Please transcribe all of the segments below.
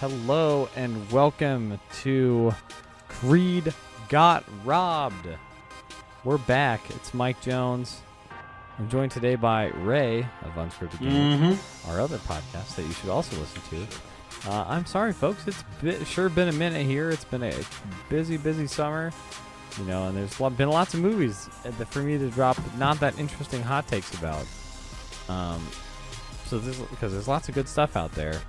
Hello and welcome to Creed Got Robbed. We're back. It's Mike Jones. I'm joined today by Ray of Unscripted Games, our other podcast that you should also listen to. I'm sorry, folks. It's sure been a minute here. It's been a busy summer, and there's been lots of movies for me to drop not that interesting hot takes about. Because there's lots of good stuff out there.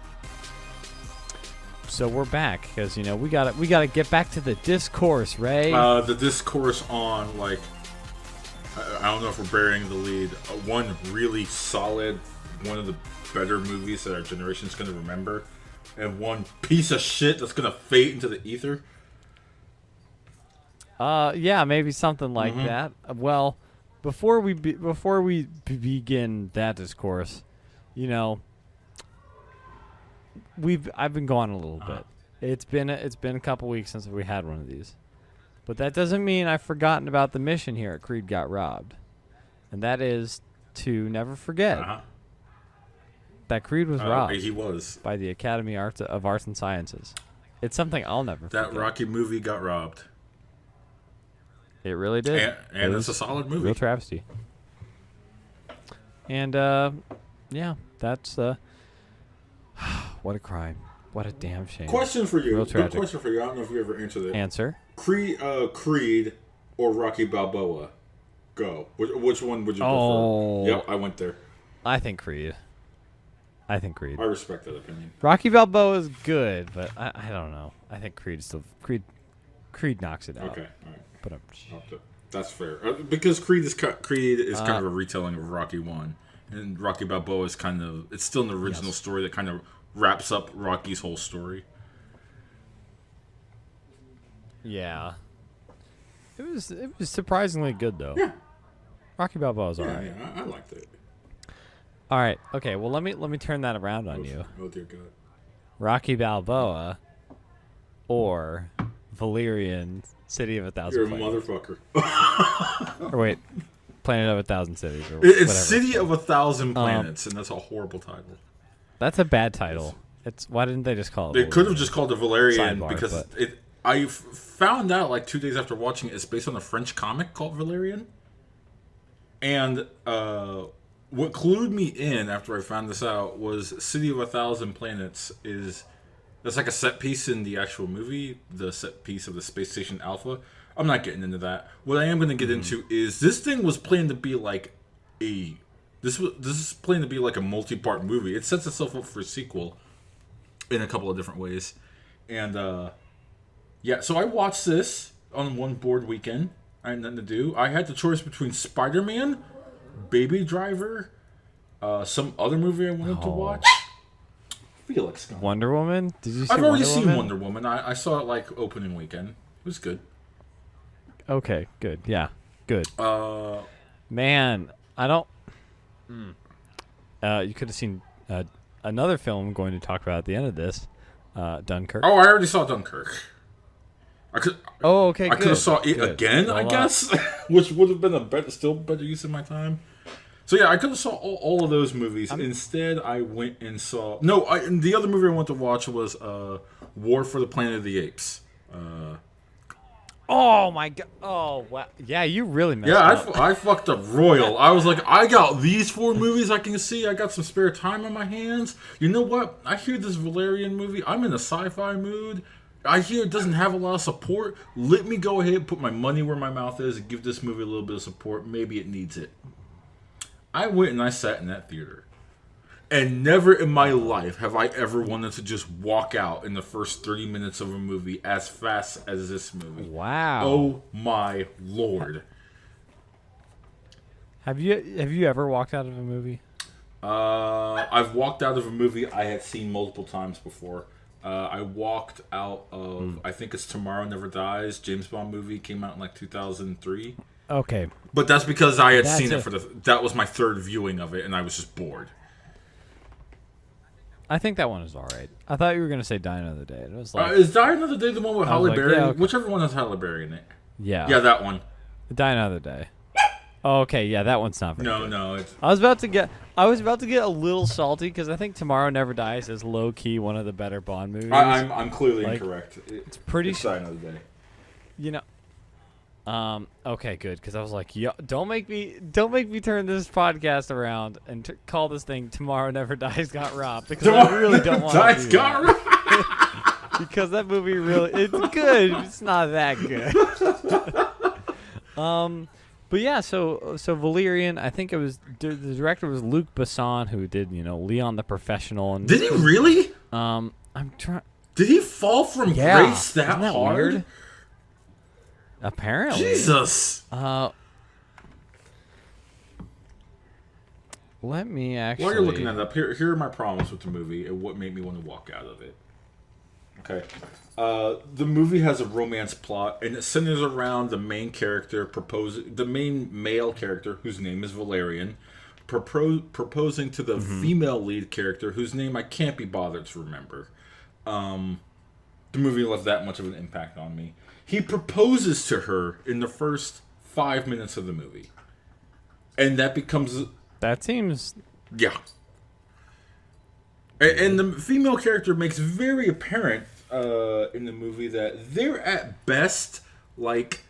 So we're back because we gotta get back to the discourse, Ray. The discourse on I don't know if we're burying the lead. One really solid, one of the better movies that our generation's gonna remember, and one piece of shit that's gonna fade into the ether. Yeah, maybe something like that. Well, before we begin that discourse, I've been gone a little bit. It's been a couple weeks since we had one of these, but that doesn't mean I've forgotten about the mission here at Creed Got Robbed, and that is to never forget that Creed was robbed. He was by the Academy of Arts and Sciences. It's something I'll never forget. That Rocky movie got robbed. It really did, and it's a solid movie. Real travesty. And yeah, that's what a crime. What a damn shame. Question for you. Real tragic. Good question for you. I don't know if you ever answered it. Answer. Creed or Rocky Balboa? Go. Which one would you prefer? Yep, I went there. I think Creed. I respect that opinion. Rocky Balboa is good, but I don't know. I think Creed knocks it out. Okay, all right. But that's fair. Because Creed is kind of a retelling of Rocky 1. And Rocky Balboa is it's still an original story that kind of wraps up Rocky's whole story. Yeah. It was surprisingly good, though. Yeah. Rocky Balboa was alright. Yeah, I liked it. Alright, okay, well let me turn that around on you. Oh dear God. Rocky Balboa or Valerian City of a Thousand Planets. You're a motherfucker. Or wait, Planet of a Thousand Cities. Or it's whatever. City of a Thousand Planets, and that's a horrible title. That's a bad title. Why didn't they just call it? They could have just called it Valerian Sidebar, because I found out 2 days after watching it, it's based on a French comic called Valerian. And what clued me in after I found this out was City of a Thousand Planets that's like a set piece in the actual movie, the set piece of the Space Station Alpha. I'm not getting into that. What I am going to get into is this thing was planned to be this is planned to be like a multi-part movie. It sets itself up for a sequel in a couple of different ways. And so I watched this on one bored weekend. I had nothing to do. I had the choice between Spider-Man, Baby Driver, some other movie I wanted to watch. Felix. Wonder Woman? Did you see I've already Wonder seen Woman? Wonder Woman. I saw it opening weekend. It was good. Okay, good. Yeah, good. Man, I don't... you could have seen another film I'm going to talk about at the end of this, Dunkirk. Oh, I already saw Dunkirk. Okay, I could have saw it again, well, I guess, which would have been still better use of my time. So yeah, I could have saw all of those movies. Instead, I went and saw... the other movie I wanted to watch was War for the Planet of the Apes. Oh my God! Oh wow! Yeah, you really messed up. I fucked up royal. I was like, I got these 4 movies I can see. I got some spare time on my hands. You know what? I hear this Valerian movie. I'm in a sci-fi mood. I hear it doesn't have a lot of support. Let me go ahead and put my money where my mouth is and give this movie a little bit of support. Maybe it needs it. I went and I sat in that theater. And never in my life have I ever wanted to just walk out in the first 30 minutes of a movie as fast as this movie. Wow. Oh my Lord. Have you ever walked out of a movie? I've walked out of a movie I had seen multiple times before. I walked out of, I think it's Tomorrow Never Dies, James Bond movie, came out in 2003. Okay. But that's because I had seen it that was my third viewing of it, and I was just bored. I think that one is all right. I thought you were going to say Die Another Day. It was like, is Die Another Day the one with Halle Berry? Yeah, okay. Whichever one has Halle Berry in it. Yeah. Yeah, that one. Die Another Day. Oh, okay, yeah, that one's not very No, good. no, it's I was about to get a little salty because I think Tomorrow Never Dies is low key one of the better Bond movies. I'm clearly Like, incorrect. it's pretty. It's another day. You know. Okay, good. Because I was like, yo, don't make me turn this podcast around and call this thing "Tomorrow Never Dies Got Robbed" because I really don't want to do that. Because that movie it's good. It's not that good. But yeah, so Valerian. I think it was the director was Luc Besson, who did Leon the Professional. And Did he really? I'm trying. Did he fall from grace that Isn't that hard? weird? Apparently. Jesus. Let me actually. While you're looking that up, here are my problems with the movie and what made me want to walk out of it. Okay. The movie has a romance plot, and it centers around the main male character, whose name is Valerian, proposing to the female lead character, whose name I can't be bothered to remember. The movie left that much of an impact on me. He proposes to her in the first 5 minutes of the movie. And that becomes... That seems... Yeah. And the female character makes very apparent in the movie that they're at best, like...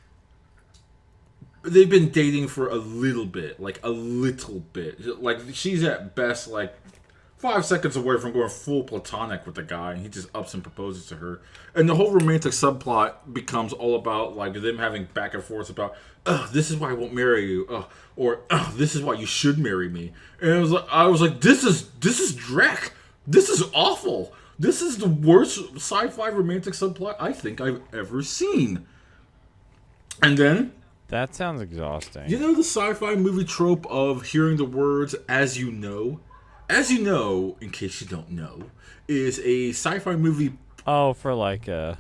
They've been dating for a little bit. Like, a little bit. Like, she's at best, like... 5 seconds away from going full platonic with the guy, and he just ups and proposes to her. And the whole romantic subplot becomes all about like them having back and forth about, this is why I won't marry you, or this is why you should marry me. And I was like, this is dreck. This is awful. This is the worst sci-fi romantic subplot I think I've ever seen. And then that sounds exhausting. You know the sci-fi movie trope of hearing the words "as you know." As you know, in case you don't know, is a sci-fi movie. Oh, for like where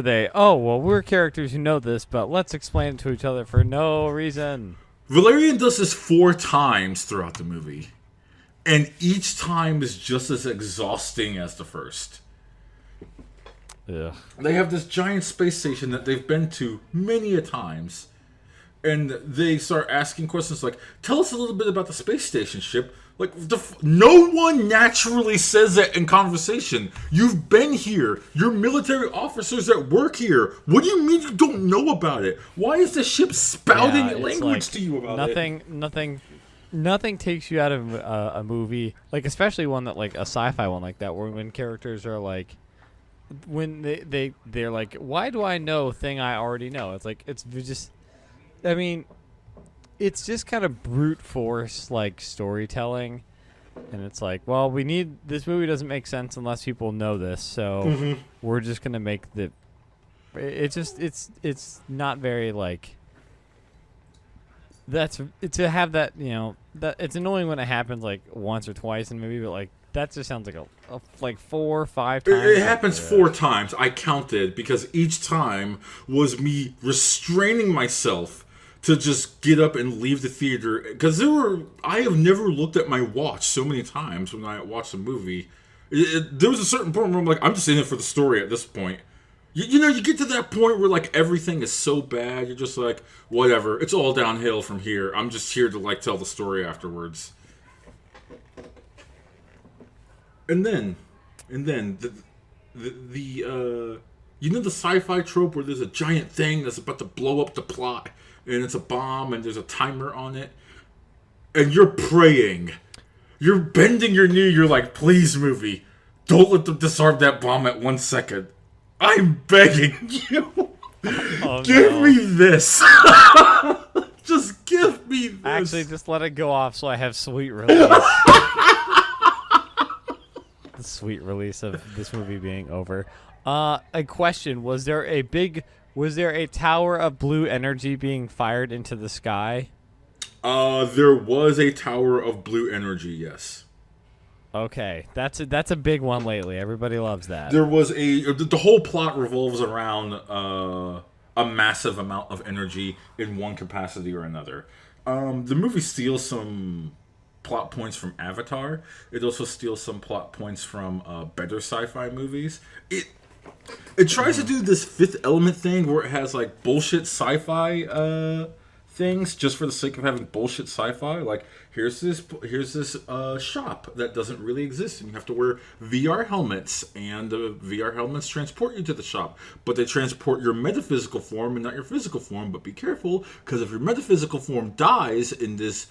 they, we're characters who know this, but let's explain it to each other for no reason. Valerian does this 4 times throughout the movie, and each time is just as exhausting as the first. Ugh. They have this giant space station that they've been to many a times, and they start asking questions like, "Tell us a little bit about the space station ship." Like, no one naturally says that in conversation. You've been here. You're military officers that work here. What do you mean you don't know about it? Why is the ship spouting language to you about it? Nothing takes you out of a movie, like especially one that like a sci-fi one like that, where when characters are like, when they're like, why do I know thing I already know? It's like it's just, I mean. It's just kind of brute force like storytelling, and it's like, well, this movie doesn't make sense unless people know this, so we're just gonna make it's not very like to have that that it's annoying when it happens like once or twice in a movie, but like that just sounds like like 4 or 5 times. It happens 4 times. I counted because each time was me restraining myself to just get up and leave the theater. Because I have never looked at my watch so many times when I watched a movie. There was a certain point where I'm like, I'm just in it for the story at this point. You get to that point where like everything is so bad, you're just like, whatever, it's all downhill from here. I'm just here to like tell the story afterwards. And then the sci-fi trope where there's a giant thing that's about to blow up the plot, and it's a bomb, and there's a timer on it, and you're praying. You're bending your knee, you're like, please, movie, don't let them disarm that bomb at 1 second. I'm begging you. Give me this. Just give me this. Actually, just let it go off so I have sweet release. The sweet release of this movie being over. A question, was there a tower of blue energy being fired into the sky? There was a tower of blue energy, yes. Okay, that's a big one lately. Everybody loves that. There was the whole plot revolves around a massive amount of energy in one capacity or another. The movie steals some plot points from Avatar. It also steals some plot points from better sci-fi movies. It tries to do this Fifth Element thing where it has like bullshit sci-fi things just for the sake of having bullshit sci-fi. Like here's this shop that doesn't really exist, and you have to wear VR helmets, and the VR helmets transport you to the shop, but they transport your metaphysical form and not your physical form. But be careful, because if your metaphysical form dies in this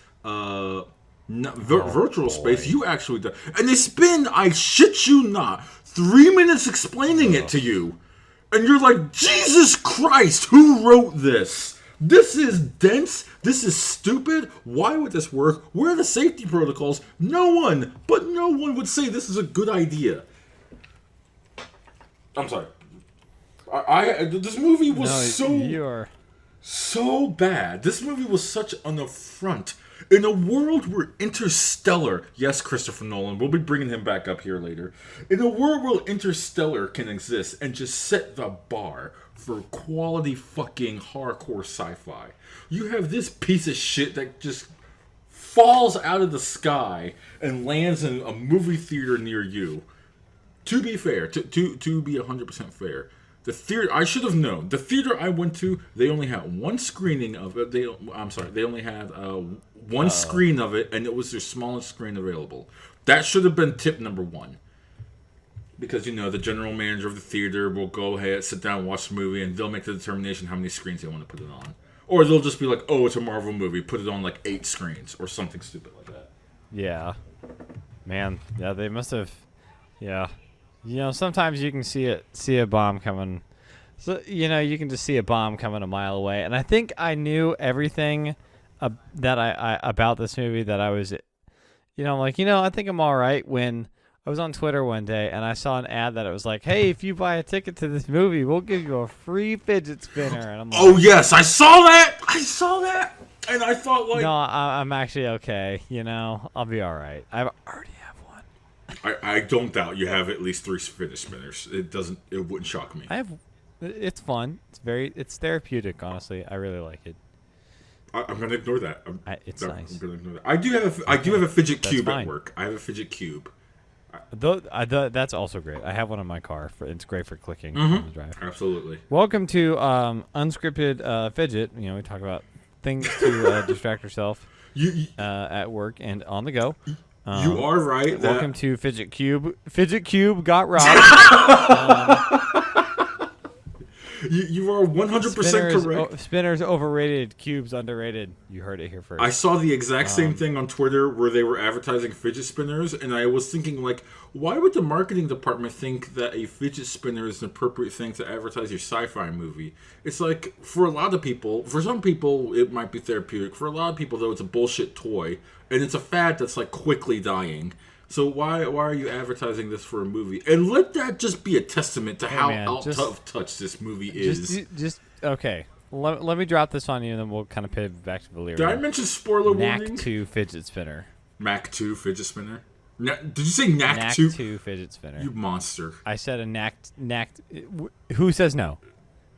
virtual space, you actually die. And they spend, I shit you not, 3 minutes explaining it to you. And you're like, Jesus Christ, who wrote this? This is dense. This is stupid. Why would this work? Where are the safety protocols? No one would say this is a good idea. I'm sorry. This movie was so bad. This movie was such an affront. In a world where Interstellar, yes, Christopher Nolan, we'll be bringing him back up here later. In a world where Interstellar can exist and just set the bar for quality fucking hardcore sci-fi, you have this piece of shit that just falls out of the sky and lands in a movie theater near you. To be fair, to be 100% fair, the theater, I should have known. The theater I went to, they only had one screening of it. They only had one screen of it, and it was their smallest screen available. That should have been tip number one. Because, the general manager of the theater will go ahead, sit down, watch the movie, and they'll make the determination how many screens they want to put it on. Or they'll just be like, oh, it's a Marvel movie, put it on like 8 screens, or something stupid like that. Yeah. Man, yeah, they must have, yeah. Sometimes you can see a bomb coming. So, you can just see a bomb coming a mile away. And I think I knew everything that I about this movie that I was, I'm like, I think I'm all right. When I was on Twitter one day and I saw an ad that it was like, hey, if you buy a ticket to this movie, we'll give you a free fidget spinner. And I'm like, oh, yes, I saw that. And I thought, like, no, I'm actually okay. I'll be all right. I already have one. I don't doubt you have at least 3 fidget spinners. It wouldn't shock me. It's fun. It's therapeutic, honestly. I really like it. I'm gonna ignore that. It's nice. I'm gonna ignore that. I do have a fidget cube at work. I have a fidget cube. That's also great. I have one in my car. It's great for clicking on the drive. Absolutely. Welcome to Unscripted Fidget. We talk about things to distract yourself at work and on the go. You are right. Welcome to Fidget Cube. Fidget Cube got robbed. You are 100% correct. Spinners overrated, cubes underrated. You heard it here first. I saw the exact same thing on Twitter where they were advertising fidget spinners, and I was thinking, like, why would the marketing department think that a fidget spinner is an appropriate thing to advertise your sci-fi movie? It's like, for some people, it might be therapeutic. For a lot of people, though, it's a bullshit toy, and it's a fad that's, like, quickly dying. So why are you advertising this for a movie? And let that just be a testament to how out of touch this movie is. Just okay. Let me drop this on you, and then we'll kind of pivot back to Valerian. Did I mention spoiler warning? Mac 2 fidget spinner. Mac 2 fidget spinner? Did you say Knack 2? Knack 2 fidget spinner. You monster. I said a Knack. Who says no?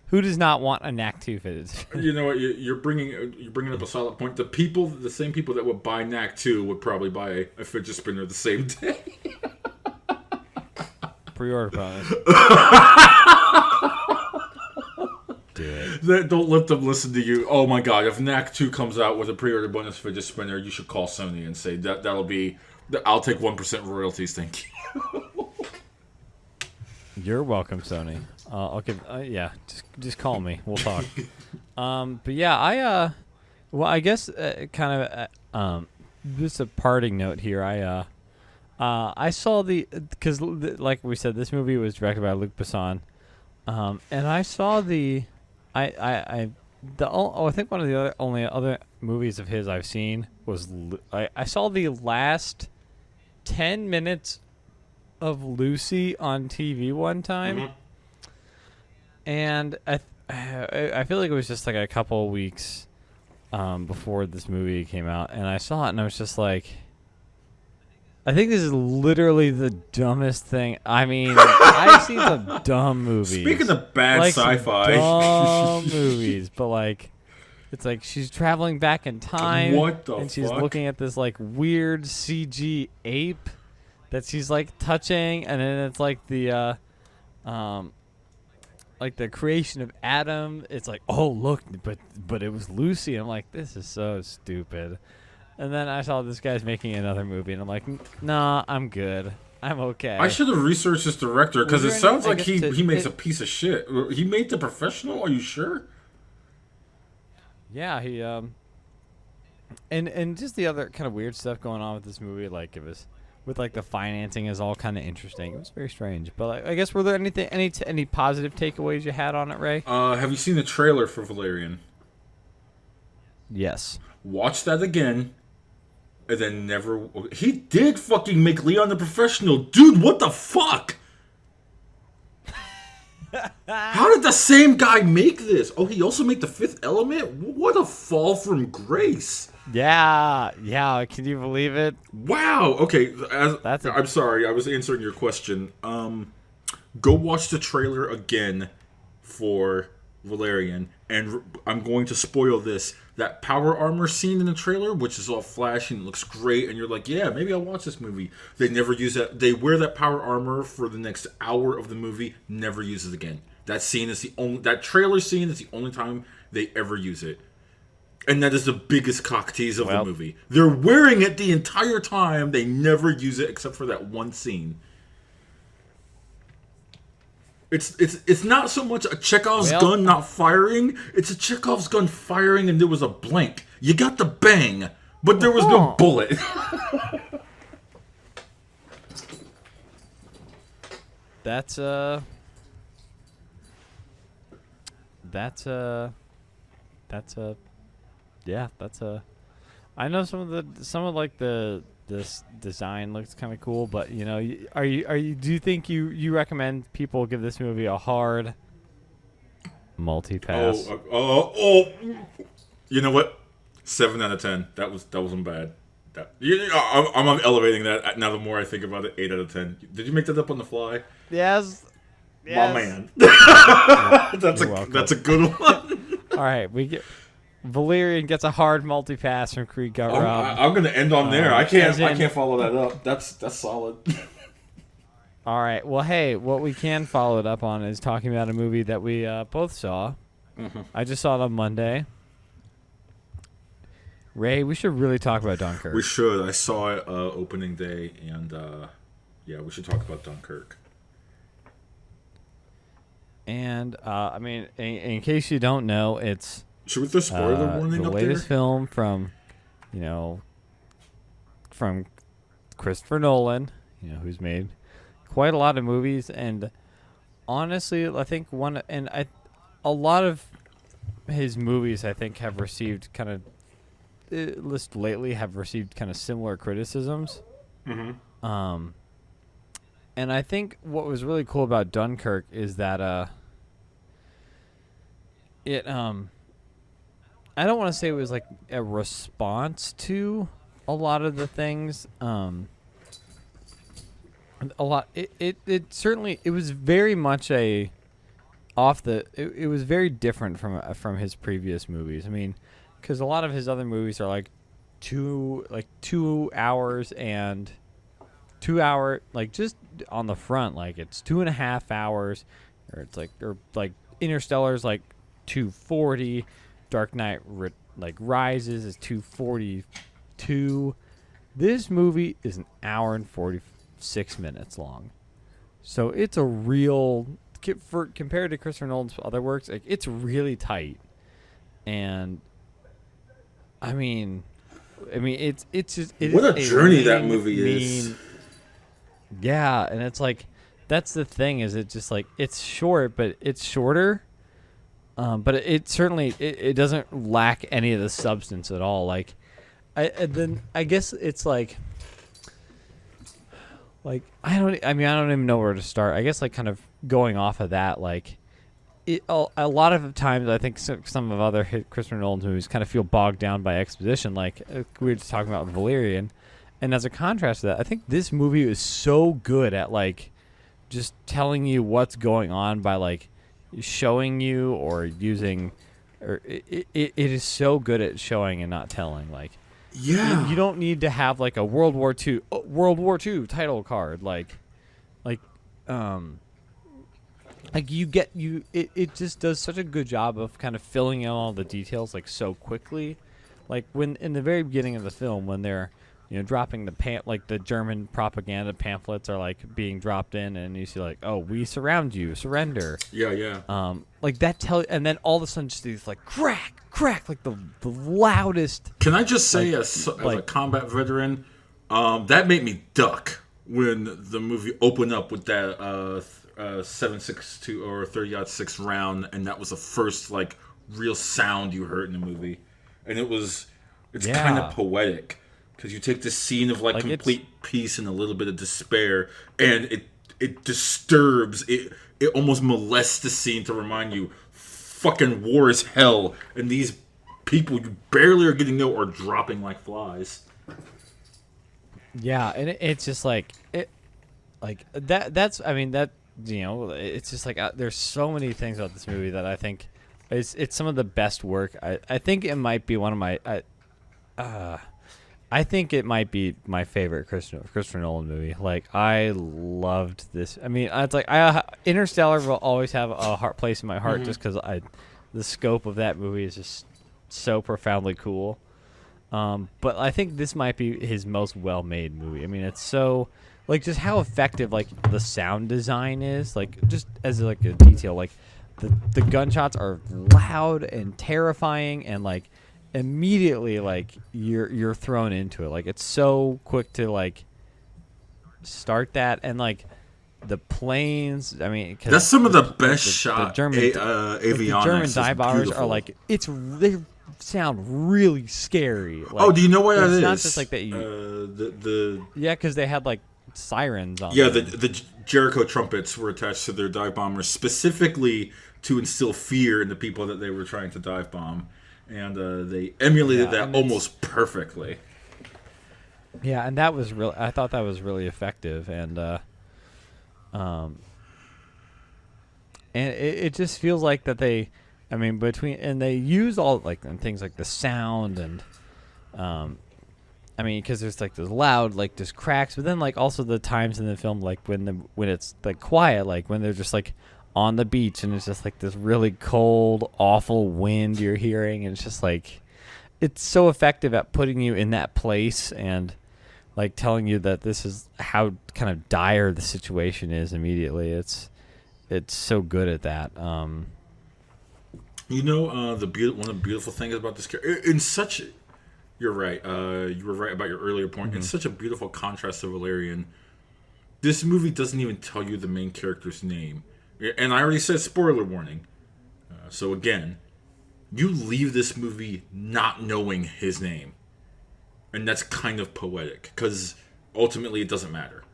Who does not want a Knack 2 fidget spinner? You know what? You're bringing up a solid point. The same people that would buy Knack 2 would probably buy a fidget spinner the same day. Pre-order bonus. Do it. Don't let them listen to you. Oh my god! If Knack 2 comes out with a pre-order bonus fidget spinner, you should call Sony and say that'll be. I'll take 1% royalties. Thank you. You're welcome, Sony. I'll give. Just call me. We'll talk. But yeah, I guess kind of just a parting note here. I saw because like we said, this movie was directed by Luc Besson, and I saw I think one of the only other movies of his I've seen was I saw the last 10 minutes of Lucy on TV one time. Mm-hmm. And I feel like it was just like a couple of weeks before this movie came out, and I saw it and I was just like, I think this is literally the dumbest thing. I mean, I've seen some dumb movies. Speaking of bad sci-fi, dumb movies, but like, it's like she's traveling back in time, and she's looking at this like weird CG ape that she's like touching, and then it's like the like the creation of Adam. It's like, oh look, but it was Lucy. I'm like, this is so stupid. And then I saw this guy's making another movie, and I'm like, nah, I'm good. I'm okay. I should have researched this director because it sounds like he makes a it, piece of shit. He made The Professional. Are you sure? Yeah, he and just the other kind of weird stuff going on with this movie, like it was with like the financing is all kind of interesting. It was very strange, but like, I guess were there any positive takeaways you had on it, Ray? Have you seen the trailer for Valerian? Yes. Watch that again. And then never... He did fucking make Leon the Professional. Dude, what the fuck? How did the same guy make this? Oh, he also made The Fifth Element? What a fall from grace. Yeah. Can you believe it? Wow. Okay, I'm sorry. I was answering your question. Go watch the trailer again for Valerian. And I'm going to spoil this. That power armor scene in the trailer, which is all flashy and looks great, and you're like, yeah, maybe I'll watch this movie. They never use that. They wear that power armor for the next hour of the movie, never use it again. That scene is that trailer scene is the only time they ever use it. And that is the biggest cock tease of the movie. They're wearing it the entire time. They never use it except for that one scene. It's not so much a Chekhov's gun not firing. It's a Chekhov's gun firing and there was a blank. You got the bang, but there was no bullet. That's I know some of like this design looks kind of cool, but you know, do you think you recommend people give this movie a hard multipass? You know what? 7 out of 10. That wasn't bad. I'm elevating that now. The more I think about it, 8 out of 10. Did you make that up on the fly? Yes. My man. That's a good one. All right, Valerian gets a hard multi-pass from Creed Got Robbed. I'm going to end on there. I can't follow that up. That's solid. All right. Well, hey, what we can follow it up on is talking about a movie that we both saw. Mm-hmm. I just saw it on Monday. Ray, we should really talk about Dunkirk. We should. I saw it opening day, and yeah, we should talk about Dunkirk. And I mean, in case you don't know, it's should we throw spoiler warning the up latest there? film from Christopher Nolan, who's made quite a lot of movies, and honestly, I think a lot of his movies I think have received kind of similar criticisms. Mm-hmm. And I think what was really cool about Dunkirk is that I don't want to say it was like a response to a lot of the things. It certainly was very much it was very different from his previous movies. I mean, because a lot of his other movies are like 2 hours and 2 hour, like just on the front, like it's 2.5 hours, or Interstellar's like 240, Dark Knight Rises is 242. This movie is an hour and 46 minutes long, so it's a real compared to Christopher Nolan's other works, like it's really tight. And I mean it's just what a journey that movie is. Yeah, and it's like that's the thing, is it just like it's short, but it's shorter. But it certainly it doesn't lack any of the substance at all. Like, I guess it's like I don't even know where to start. I guess like kind of going off of that, like a lot of times I think some of other Christopher Nolan movies kind of feel bogged down by exposition. Like we were just talking about Valerian, and as a contrast to that, I think this movie is so good at like just telling you what's going on by like showing you or using, or it is so good at showing and not telling. Like, yeah, you don't need to have like a World War II title card, like like it just does such a good job of kind of filling in all the details like so quickly. Like when in the very beginning of the film, when they're dropping like the German propaganda pamphlets are like being dropped in, and you see like, oh, we surround you, surrender. Yeah. Like that and then all of a sudden just these like crack, like the loudest. Can I just say, as a combat veteran, that made me duck when the movie opened up with that 7.62 or 30-06 round, and that was the first like real sound you heard in the movie, and it's kind of poetic. Because you take this scene of like complete peace and a little bit of despair, and it disturbs, it almost molests the scene to remind you, fucking war is hell, and these people you barely are getting to know are dropping like flies. Yeah, and it's just like that. That's it's just like there's so many things about this movie that I think it's some of the best work. I think it might be one of my. I think it might be my favorite Christopher Nolan movie. Like, I loved this. I mean, it's like Interstellar will always have a place in my heart just because the scope of that movie is just so profoundly cool. But I think this might be his most well-made movie. I mean, it's so like just how effective like the sound design is. Like just as like a detail, like the gunshots are loud and terrifying and like. Immediately like you're thrown into it. Like it's so quick to like start that, and like the planes, I mean, that's some of the best shot the German avionics. The German dive bombers are like they sound really scary. Like, do you know why that is? It's not just like that because they had like sirens on them. The Jericho trumpets were attached to their dive bombers specifically to instill fear in the people that they were trying to dive bomb. And they emulated that almost perfectly. Yeah, and that was real. I thought that was really effective, and it just feels like that they, I mean, they use all like things like the sound and, I mean, because there's like this loud like just cracks, but then like also the times in the film like when it's like quiet, like when they're just like. On the beach, and it's just like this really cold, awful wind you're hearing, and it's just like it's so effective at putting you in that place and like telling you that this is how kind of dire the situation is immediately. It's so good at that. One of the beautiful things about this character, you're right. You were right about your earlier point. It's such a beautiful contrast to Valerian. This movie doesn't even tell you the main character's name. And I already said spoiler warning. So again, you leave this movie not knowing his name. And that's kind of poetic, because ultimately it doesn't matter.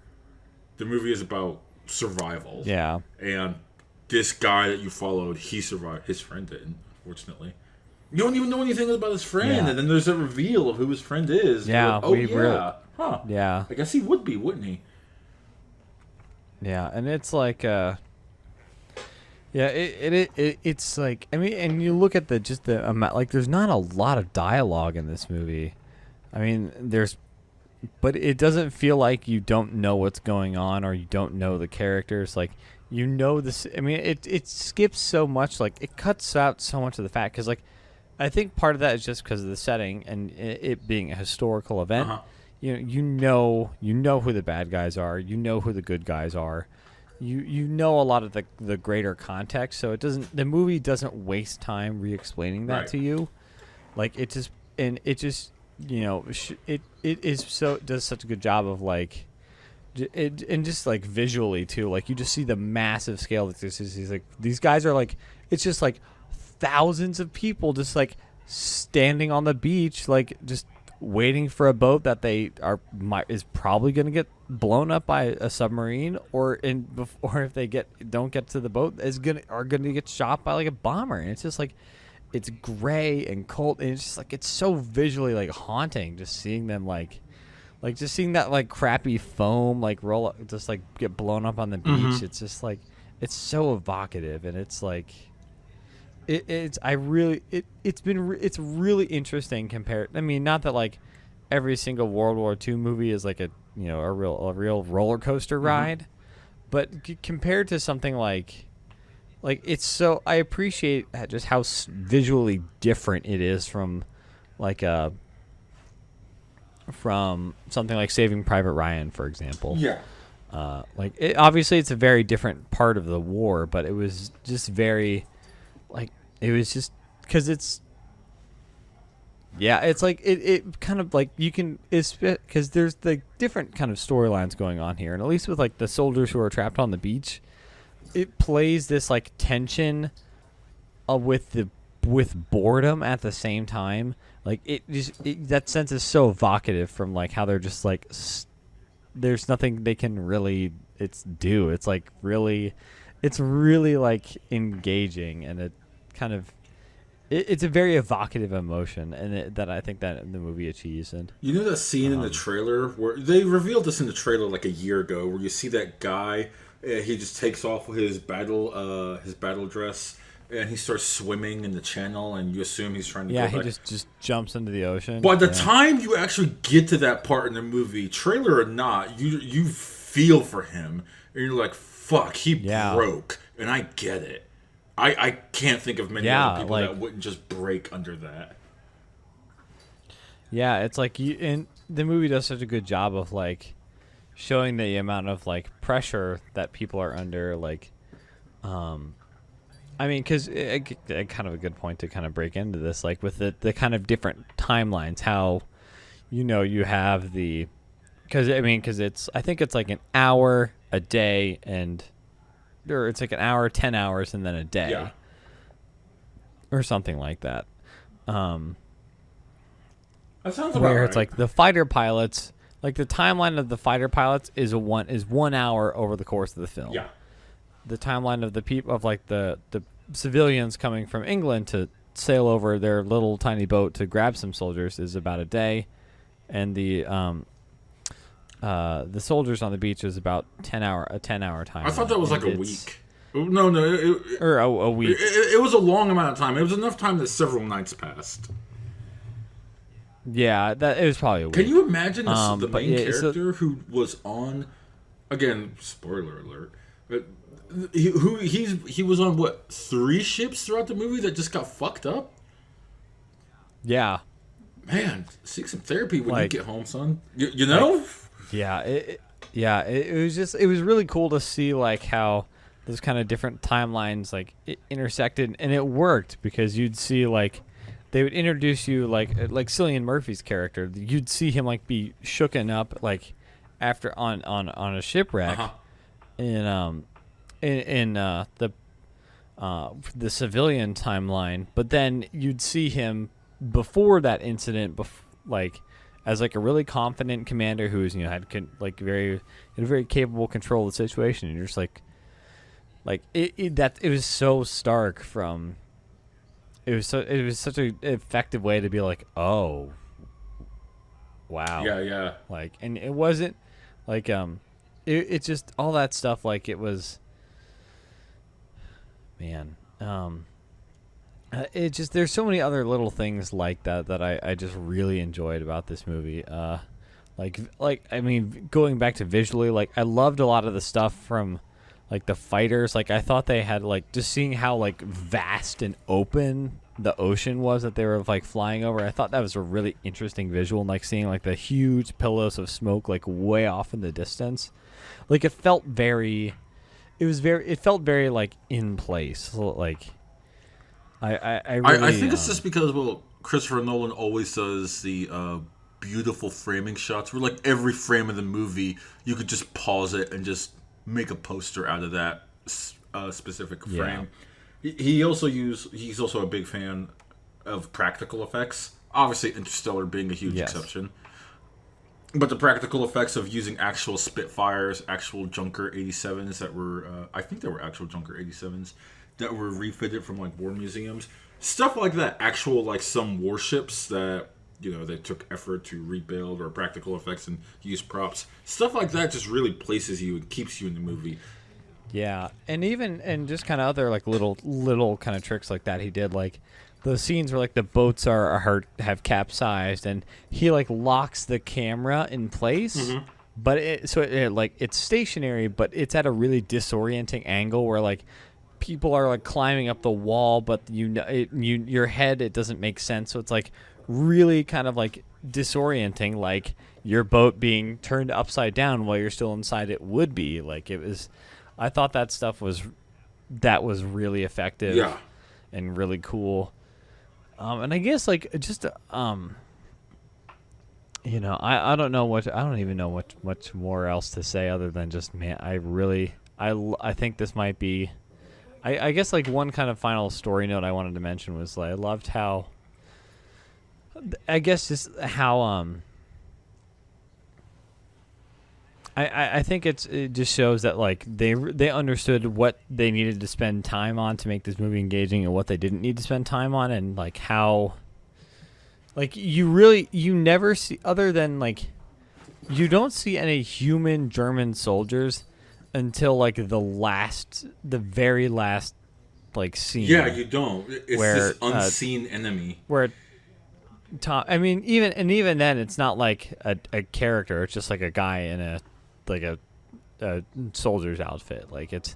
The movie is about survival. Yeah. And this guy that you followed, he survived. His friend didn't, unfortunately. You don't even know anything about his friend. Yeah. And then there's a reveal of who his friend is. Yeah. Really, huh. Yeah. I guess he would be, wouldn't he? Yeah, and it's like... Yeah, it's like, I mean, and you look at the amount, like there's not a lot of dialogue in this movie. I mean, but it doesn't feel like you don't know what's going on or you don't know the characters. Like, you know this, I mean, it skips so much, like it cuts out so much of the fact, because like, I think part of that is just because of the setting and it being a historical event. Uh-huh. You know who the bad guys are, you know who the good guys are. You know a lot of the greater context, so the movie doesn't waste time re-explaining that to you. Like it just it does such a good job of like and just like visually too. Like you just see the massive scale that this is. Like these guys are like, it's just like thousands of people just like standing on the beach, like just waiting for a boat that is probably going to get blown up by a submarine, or if they don't get to the boat, are going to get shot by like a bomber. And it's just like, it's gray and cold, and it's just like, it's so visually like haunting just seeing them like just seeing that like crappy foam like roll up, just like get blown up on the beach. Mm-hmm. It's just like, it's so evocative, and it's like it's really interesting compared. I mean, not that like every single World War II movie is like a real roller coaster ride, but compared to something like like it's so I appreciate just how visually different it is from like from something like Saving Private Ryan, for example. Yeah. Obviously it's a very different part of the war, but it was just very like it was just because it's like it kind of like you can because there's like different kind of storylines going on here, and at least with like the soldiers who are trapped on the beach, it plays this like tension with boredom at the same time. Like that sense is so evocative from like how they're just like there's nothing they can really do. It's like it's really like engaging, and it kind of it's a very evocative emotion, and that I think that the movie achieves. And you know that scene in the trailer where they revealed this in the trailer like a year ago, where you see that guy, he just takes off his battle dress and he starts swimming in the channel, and you assume he's trying to go back. He just jumps into the ocean. By the time you actually get to that part in the movie, trailer or not, you feel for him, and you're like, "Fuck, he broke," and I get it. I can't think of many other people that wouldn't just break under that. Yeah, it's like and the movie does such a good job of like showing the amount of like pressure that people are under. Like, I mean, because kind of a good point to kind of break into this, like with the kind of different timelines. How, you have because I think it's like an hour, a day, or it's like an hour, 10 hours, and then a day, or something like that. That sounds about where right. it's like the fighter pilots, like the timeline of the fighter pilots is 1 hour over the course of the film. Yeah. The timeline of the people of like the civilians coming from England to sail over their little tiny boat to grab some soldiers is about a day, and the soldiers on the beach is about a 10 hour time. I thought that was like a week. No, or a week. It was a long amount of time. It was enough time that several nights passed. Yeah, it was probably a week. Can you imagine the main character who was on? Again, spoiler alert. But he was on what 3 ships throughout the movie that just got fucked up. Yeah. Man, seek some therapy when you get home, son. You know. It was really cool to see like how those kind of different timelines like it intersected, and it worked because you'd see like they would introduce you like Cillian Murphy's character. You'd see him like be shooken up like after on a shipwreck, in the civilian timeline, but then you'd see him before that incident, as like a really confident commander who's had very capable control of the situation, and you're just like it was so stark from. It was such an effective way to be like, oh, wow, yeah, like, and it wasn't like it's just all that stuff, like it was, man, it just there's so many other little things like that I just really enjoyed about this movie. I mean, going back to visually, like I loved a lot of the stuff from like the fighters. Like I thought they had like just seeing how like vast and open the ocean was that they were like flying over. I thought that was a really interesting visual, and like seeing like the huge pillows of smoke like way off in the distance. Like it felt very like in place. So, like I think it's just because Christopher Nolan always does the beautiful framing shots where like every frame of the movie you could just pause it and just make a poster out of that specific frame. He's also a big fan of practical effects. Obviously, Interstellar being a huge exception. But the practical effects of using actual Spitfires, actual Junker 87s that were, I think they were actual Junker 87s that were refitted from like war museums, stuff like that. Actual like some warships that they took effort to rebuild, or practical effects and use props. Stuff like that just really places you and keeps you in the movie. Yeah, and just kind of other like little kind of tricks like that he did, like those scenes where like the boats have capsized, and he like locks the camera in place, but it's stationary, but it's at a really disorienting angle where like people are like climbing up the wall, but your head, it doesn't make sense. So it's like really kind of like disorienting, like your boat being turned upside down while you're still inside it would be. Like it was, I thought that stuff was really effective. Yeah. And really cool. And I guess like just you know, I don't know what, I don't even know what much more else to say other than just, man, I think this might be, I guess like one kind of final story note I wanted to mention was like I loved how, I guess just how I think it just shows that like they understood what they needed to spend time on to make this movie engaging and what they didn't need to spend time on, and like how like you never see, other than like you don't see any human German soldiers until like the very last like scene. Yeah, you don't. It's where, this unseen enemy. Where Tom, I mean, even then, it's not like a character. It's just like a guy in a soldier's outfit. Like it's,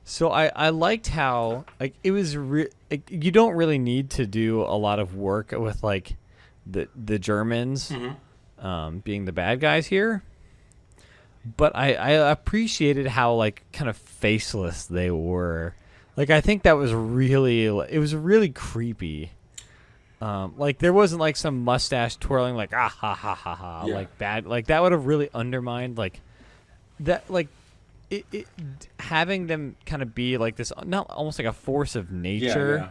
so I liked how like it was. You don't really need to do a lot of work with like the Germans being the bad guys here. But I appreciated how like kind of faceless they were. Like I think that was really, it was really creepy. Like there wasn't like some mustache twirling like ha ha ha yeah. like bad, like that would have really undermined like that, like it having them kind of be like this, not almost like a force of nature,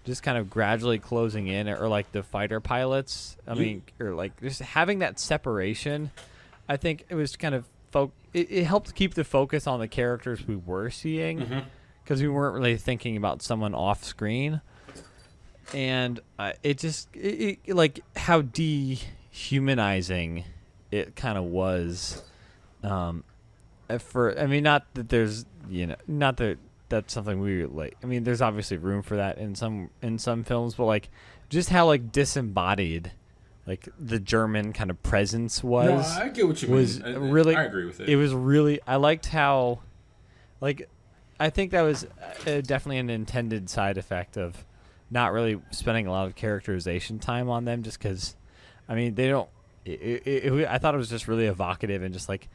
just kind of gradually closing in, or like the fighter pilots. I mean, or like just having that separation. I think it was kind of it helped keep the focus on the characters we were seeing, because we weren't really thinking about someone off screen. And it just like how dehumanizing it kind of was. For, I mean, not that there's, you know, not that that's something we like. I mean, there's obviously room for that in some films, but like just how like disembodied like the German kind of presence was. No, I get what you mean. Really, I agree with it. It was really, I liked how, like, I think that was definitely an intended side effect of not really spending a lot of characterization time on them, just because, I mean, they don't. I thought it was just really evocative, and just like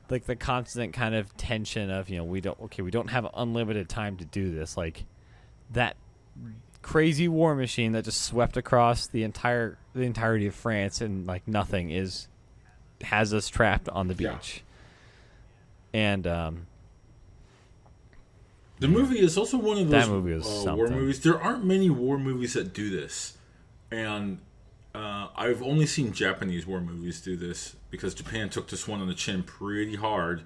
the constant kind of tension of, you know, we don't have unlimited time to do this, like that crazy war machine that just swept across the entirety of France, and like nothing has us trapped on the beach. And the movie is also one of those that movie was war movies. There aren't many war movies that do this, and I've only seen Japanese war movies do this, because Japan took this one on the chin pretty hard.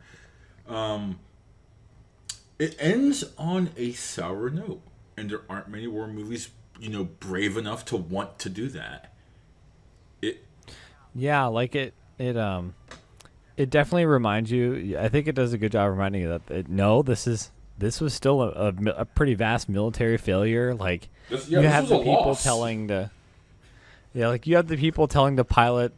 It ends on a sour note, and there aren't many war movies, you know, brave enough to want to do that. Like it definitely reminds you. I think it does a good job reminding you that this was still a pretty vast military failure. Like you have the people telling the pilot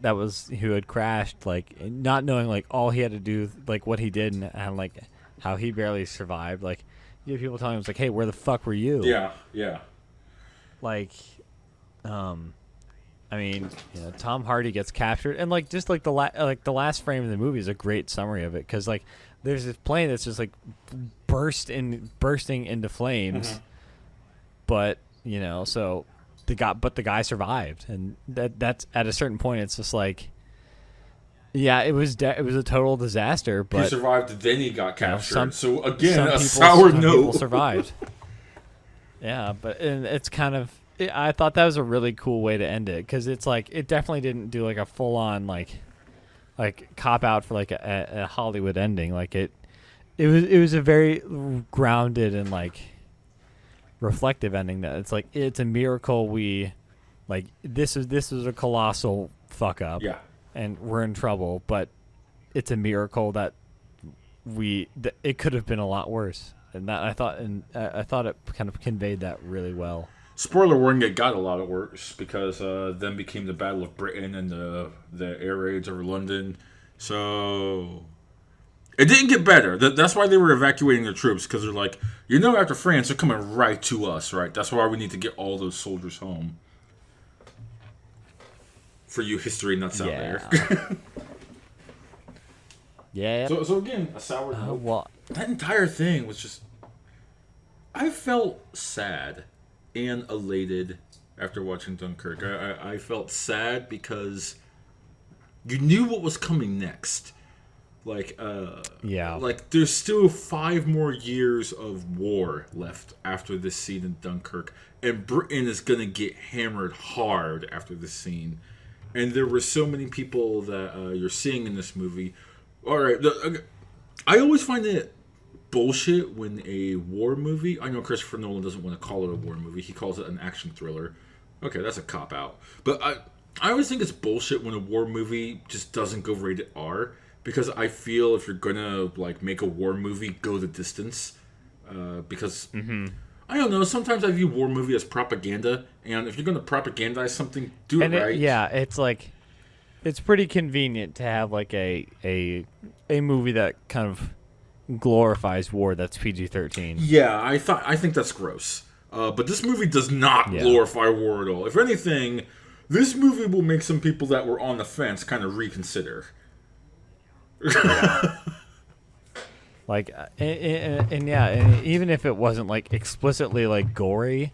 who had crashed, like not knowing like all he had to do, like what he did, and like how he barely survived. Like you have people telling him, like, hey, where the fuck were you? Yeah. Like, I mean, you know, Tom Hardy gets captured, and like just like the last frame of the movie is a great summary of it, because like there's this plane that's just like bursting into flames, but you know, so the guy survived, and that's at a certain point, it's just like, yeah, it was a total disaster, but he survived. Then he got captured. You know, so again, a sour note. People survived. Yeah, but it's kind of. I thought that was a really cool way to end it, because it's like it definitely didn't do like a full on like cop out for like a Hollywood ending. Like it was a very grounded and like reflective ending, that it's like it's a miracle we like this was a colossal fuck up. Yeah. And we're in trouble, but it's a miracle that it could have been a lot worse. And that I thought it kind of conveyed that really well. Spoiler warning: it got a lot of worse, because then became the Battle of Britain and the air raids over London. So It didn't get better. That's why they were evacuating their troops, because they're like, after France, they're coming right to us, right? That's why we need to get all those soldiers home. For you history nuts out there. Yeah. So again, a sour note. Well, that entire thing was just... I felt sad and elated after watching Dunkirk. I felt sad because you knew what was coming next. Like there's still 5 more years of war left after this scene in Dunkirk, and Britain is gonna get hammered hard after this scene. And there were so many people that you're seeing in this movie. All right, I always find it bullshit when a war movie... I know Christopher Nolan doesn't want to call it a war movie. He calls it an action thriller. Okay, that's a cop-out. But I always think it's bullshit when a war movie just doesn't go rated R, because I feel if you're going to make a war movie, go the distance. Because... Mm-hmm. I don't know. Sometimes I view war movie as propaganda, and if you're going to propagandize something, do it right. It's it's pretty convenient to have a movie that kind of glorifies war that's PG-13. Yeah, I think that's gross. But this movie does not glorify war at all. If anything, this movie will make some people that were on the fence kind of reconsider. And even if it wasn't explicitly gory,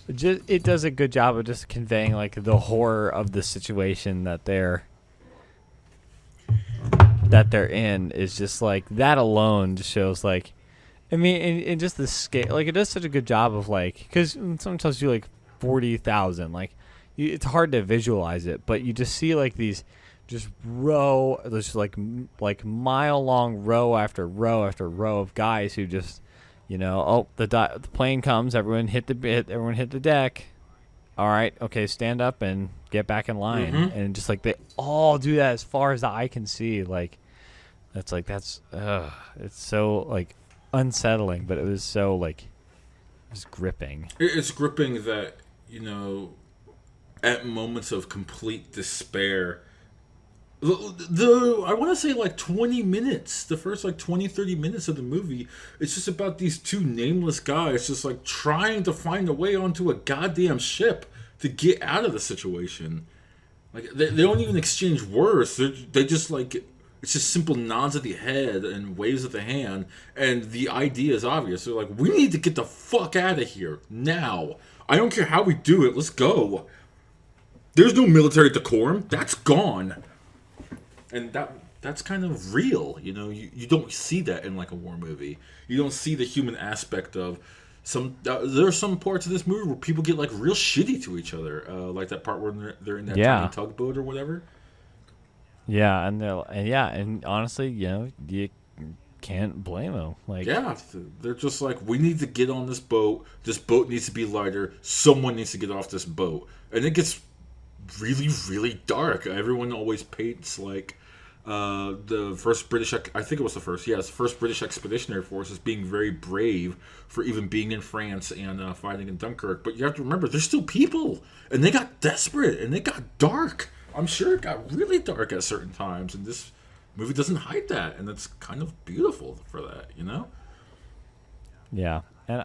it does a good job of just conveying the horror of the situation that they're in. Is just that alone just shows and just the scale. It does such a good job of because someone tells you 40,000, it's hard to visualize it, but you just see these just there's mile long row after row after row of guys who just the plane comes, everyone hit the deck. All right, okay, stand up and get back in line. Mm-hmm. And just they all do that as far as the eye can see. It's so unsettling, but it was so it was gripping. It's gripping that at moments of complete despair, I want to say 20 minutes, the first 20, 30 minutes of the movie, it's just about these 2 nameless guys just trying to find a way onto a goddamn ship to get out of the situation. They don't even exchange words. They just it's just simple nods of the head and waves of the hand, and the idea is obvious. They're we need to get the fuck out of here now. I don't care how we do it. Let's go. There's no military decorum. That's gone. And that's kind of real, You don't see that in a war movie. You don't see the human aspect of there are some parts of this movie where people get real shitty to each other, like that part where they're in that tiny tugboat or whatever. Yeah, and honestly, you can't blame them. They're just we need to get on this boat. This boat needs to be lighter. Someone needs to get off this boat, and it gets really, really dark. Everyone always paints the first British, I think it was the first British Expeditionary Force as being very brave for even being in France and fighting in Dunkirk. But you have to remember, there's still people, and they got desperate, and they got dark. I'm sure it got really dark at certain times, and this movie doesn't hide that, and it's kind of beautiful for that, Yeah, and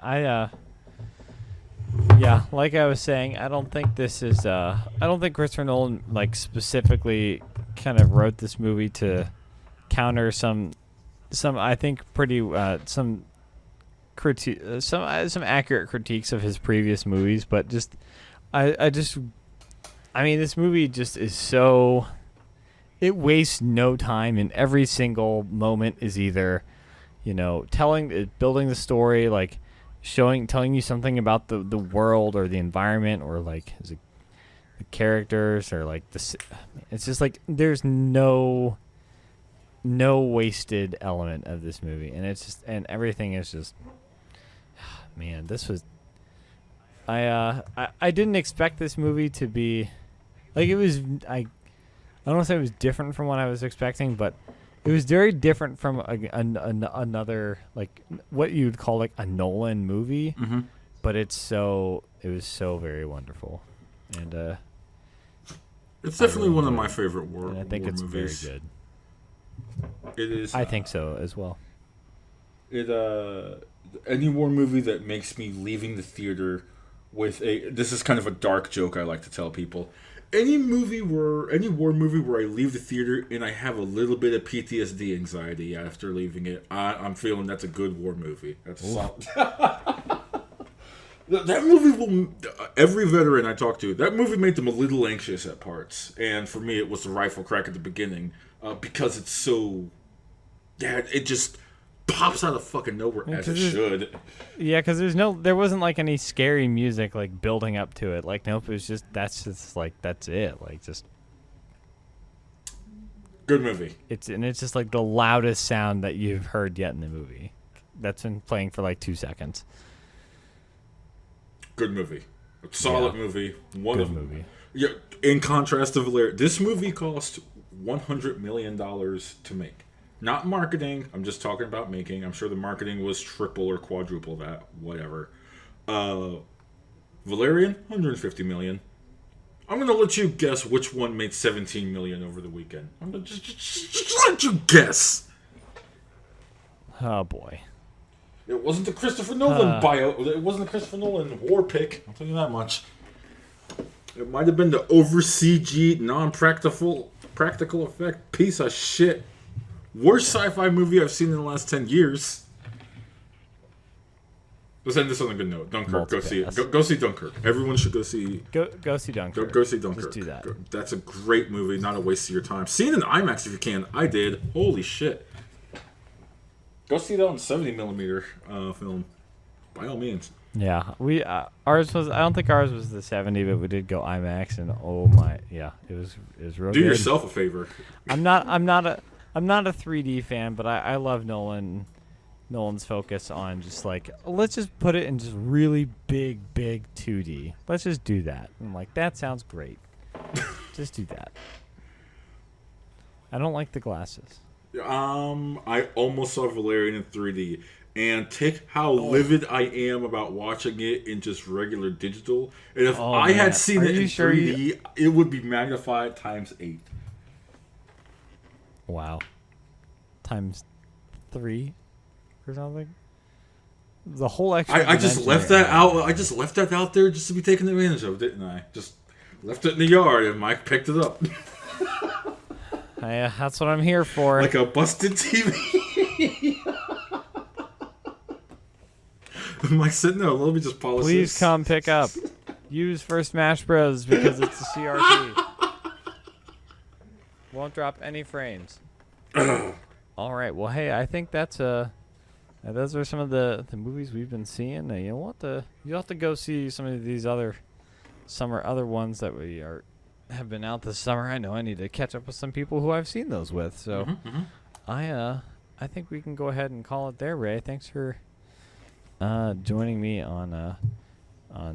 like I was saying, I don't think this is. I don't think Christopher Nolan specifically kind of wrote this movie to counter some I think pretty some accurate critiques of his previous movies, but just I mean, this movie just is so. It wastes no time, and every single moment is either, building the story, telling you something about the world or the environment, or the characters, or it's just there's no wasted element of this movie, and it's just, and everything is just, man, this was. I didn't expect this movie to be, it was, I don't want to say it was different from what I was expecting, but it was very different from another, what you'd call a Nolan movie. Mm-hmm. But it was so very wonderful, and it's definitely one of my favorite war movies. I think it's movies. very good. It is. I think so as well. Any war movie that makes me leaving the theater with a. This is kind of a dark joke I like to tell people. Any war movie where I leave the theater and I have a little bit of PTSD anxiety after leaving it, I'm feeling that's a good war movie. That's a solid. That movie will. Every veteran I talked to, that movie made them a little anxious at parts, and for me, it was the rifle crack at the beginning because it's so. Yeah, it just pops out of fucking nowhere as it should. Yeah, because there wasn't like any scary music like building up to it. Like, nope, it was just that's it. Like, just good movie. It's just like the loudest sound that you've heard yet in the movie. That's been playing for like 2 seconds. Good movie. A solid movie. Good movie. Yeah. In contrast to Valerian, this movie cost $100 million to make. Not marketing. I'm just talking about making. I'm sure the marketing was triple or quadruple that. Whatever. Valerian, $150 million. I'm gonna let you guess which one made $17 million over the weekend. I'm gonna just let you guess. Oh boy. It wasn't the Christopher Nolan It wasn't the Christopher Nolan war pick. I'll tell you that much. It might have been the over CG, non-practical effect piece of shit. Worst sci-fi movie I've seen in the last 10 years. Let's end this on a good note. Dunkirk. Go see it. Go see Dunkirk. Everyone should go see. Go see Dunkirk. Go see Dunkirk. Just do that. That's a great movie. Not a waste of your time. See it in IMAX if you can. I did. Holy shit. Go see that on 70mm film. By all means. Yeah, we ours was. I don't think ours was the 70, but we did go IMAX, and oh my, yeah, it was real good. Do yourself a favor. I'm not a 3D fan, but I love Nolan's focus on just like, let's just put it in just really big 2D. Let's just do that. I'm like, that sounds great. Just do that. I don't like the glasses. I almost saw Valerian in 3D, and take how livid I am about watching it in just regular digital. And if I had seen it in 3D, it would be magnified times 8. Wow. Times 3 or something. The whole extra. I just left that out. I just left that out there just to be taken advantage of, didn't I? Just left it in the yard, and Mike picked it up. Yeah, that's what I'm here for. Like a busted TV. Mike's sitting there. Let me just polish Please this. come pick up. Use for Smash Bros. Because it's a CRT. Won't drop any frames. All right. Well, hey, I think those are some of the movies we've been seeing. You'll have to go see some of these other ones that have been out this summer. I know I need to catch up with some people who I've seen those with. So I think we can go ahead and call it there, Ray. Thanks for joining me on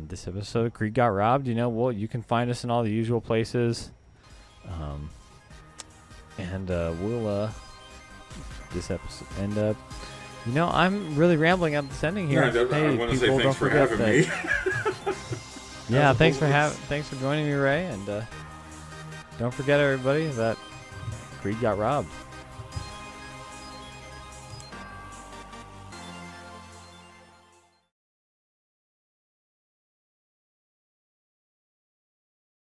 this episode of Creed Got Robbed. You can find us in all the usual places. And we'll this episode end up. I'm really rambling at this ending here. Yeah, I want to say thanks for having me. Yeah, thanks for joining me, Ray, and don't forget, everybody, that Creed got robbed.